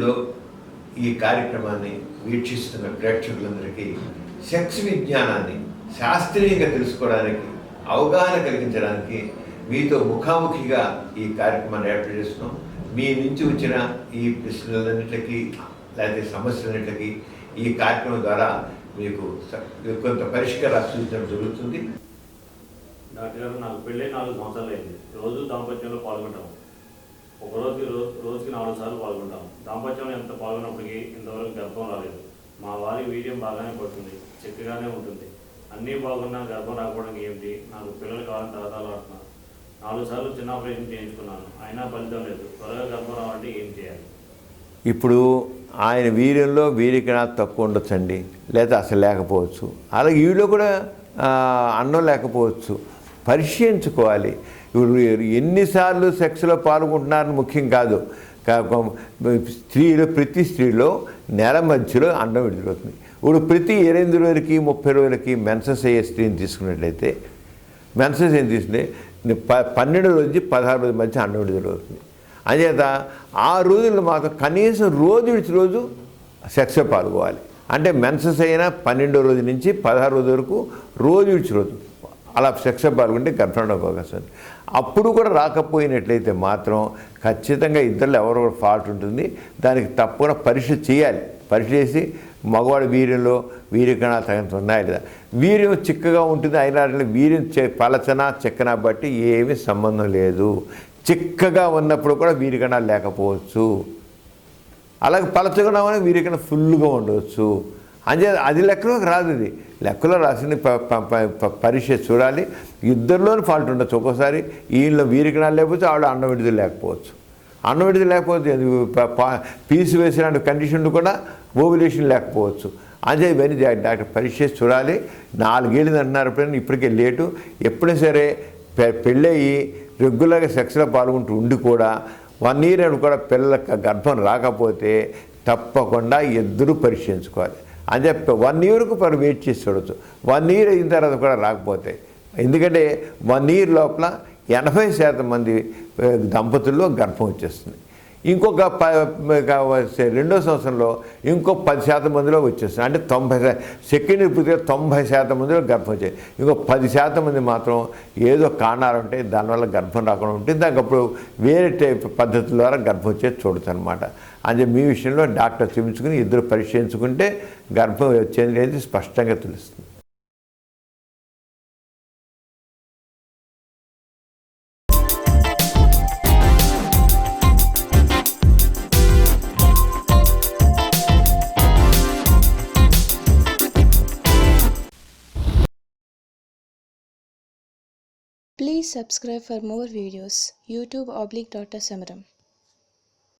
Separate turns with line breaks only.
యూట్యూబ్లో ఈ కార్యక్రమాన్ని వీక్షిస్తున్న ప్రేక్షకులందరికీ సెక్స్ విజ్ఞానాన్ని శాస్త్రీయంగా తెలుసుకోవడానికి, అవగాహన కలిగించడానికి మీతో ముఖాముఖిగా ఈ కార్యక్రమాన్ని ఏర్పాటు చేస్తున్నాం. మీ నుంచి వచ్చిన ఈ ప్రశ్నలన్నింటికి లేకపోతే సమస్యలన్నింటికి ఈ కార్యక్రమం ద్వారా మీకు కొంత పరిష్కారాలు సూచించడం జరుగుతుంది.
డాక్టర్ గారు, నాకు పెళ్ళి 4 సంవత్సరాలు అయింది. రోజు దాంపత్యంలో పాల్గొంటాము. ఒక రోజుకి 4 సార్లు పాల్గొంటాము. దాంపత్యంలో ఎంత పాల్గొన్నప్పటికీ ఇంతవరకు గర్భం రాలేదు. మా వారి వీర్యం బాగానే పడుతుంది, చక్కగానే ఉంటుంది. అన్నీ బాగున్నా గర్భం రాకపోవడం ఏమిటి? నాకు పిల్లలు కావాలని తరతరాలాడుతున్నాను. 4 సార్లు చిన్న ఆపరేషన్ చేయించుకున్నాను, అయినా ఫలితం లేదు. త్వరగా గర్భం రావాలంటే ఏం చేయాలి?
ఇప్పుడు ఆయన వీర్యంలో వీరికణా తక్కువ ఉండొచ్చండి, లేదా అసలు లేకపోవచ్చు. అలాగే వీడిలో కూడా అన్నం లేకపోవచ్చు. పరిశీలించుకోవాలి. ఇప్పుడు ఎన్నిసార్లు సెక్స్లో పాల్గొంటున్నారని ముఖ్యం కాదు. ప్రతి స్త్రీలో నెల మధ్యలో అండం విడుదలవుతుంది. ఇప్పుడు ప్రతి 28 రోజులకి 30 రోజులకి మెన్సెస్ అయ్యే స్త్రీని తీసుకున్నట్లయితే, మెన్సెస్ ఏం తీసుకుంటే 12 రోజు నుంచి 16 రోజుల మధ్య అండం విడుదలవుతుంది. అంచేత ఆ రోజుల్లో మాత్రం కనీసం రోజు విడిచి రోజు సెక్స్లో పాల్గొవాలి. అంటే మెన్సెస్ అయినా 12వ రోజు నుంచి 16 రోజు వరకు రోజు విడిచి రోజు అలా సెక్స్లో పాల్గొంటే గర్భం అవకాశం. అప్పుడు కూడా రాకపోయినట్లయితే మాత్రం ఖచ్చితంగా ఇద్దరిలో ఎవరో ఫాల్ట్ ఉంటుంది. దానికి తప్పకుండా పరీక్ష చేయాలి. పరీక్ష చేసి మగవాడి వీర్యంలో వీర్యకణాలు తగినంత ఉన్నాయా లేదా. వీర్యం చిక్కగా ఉంటుంది, అయినా వీర్యం పలచనా చెక్కనా బట్టి ఏమీ సంబంధం లేదు. చిక్కగా ఉన్నప్పుడు కూడా వీర్యకణాలు లేకపోవచ్చు. అలాగే పలచగా ఉన్న వీర్యకణం ఫుల్గా ఉండవచ్చు. అది లెక్కలోకి రాదు. ఇది లెక్కలో రాసింది పరీక్ష చూడాలి. ఇద్దరిలోని ఫాల్ట్ ఉండొచ్చు. ఒక్కోసారి ఈయనలో వీరికణాలు లేకపోతే ఆవిడ అన్నం విడుదల లేకపోవచ్చు. అన్నం విడుదల లేకపోతే పీసు వేసిన కండిషన్ కూడా ఓవ్యులేషన్ లేకపోవచ్చు. అదే ఇవన్నీ డాక్టర్ పరీక్ష చూడాలి. 4 ఏళ్ళు అంటున్నారు, ఇప్పటికే లేటు. ఎప్పుడైనా సరే పెళ్ళయి రెగ్యులర్గా సెక్స్లో పాల్గొంటూ ఉండి కూడా 1 ఇయర్ అని కూడా పిల్లలకు గర్భం రాకపోతే తప్పకుండా ఇద్దరు పరీక్షించుకోవాలి. అని చెప్పి 1 ఇయర్కు వెయిట్ చేసి చూడవచ్చు. 1 ఇయర్ అయిన తర్వాత కూడా రాకపోతే, ఎందుకంటే 1 ఇయర్ లోపల 80% మంది దంపతుల్లో గర్భం వచ్చేస్తుంది. ఇంకొక 2వ సంవత్సరంలో ఇంకో 10% మందిలో వచ్చేస్తుంది. అంటే 90 సెకండ్ పూర్తిగా 90% మందిలో గర్భం వచ్చాయి. ఇంకో 10% మంది మాత్రం ఏదో కారణాలు ఉంటాయి, దానివల్ల గర్భం రాకుండా ఉంటుంది. దానికి అప్పుడు వేరే పద్ధతుల ద్వారా గర్భం వచ్చేది చూడచ్చు అనమాట. అంటే మీ విషయంలో డాక్టర్ చూపించుకుని ఇద్దరు పరిశీలించుకుంటే గర్భం వచ్చేది లేదు స్పష్టంగా తెలుస్తుంది.
Please subscribe for more videos. YouTube / Dr. Samaram.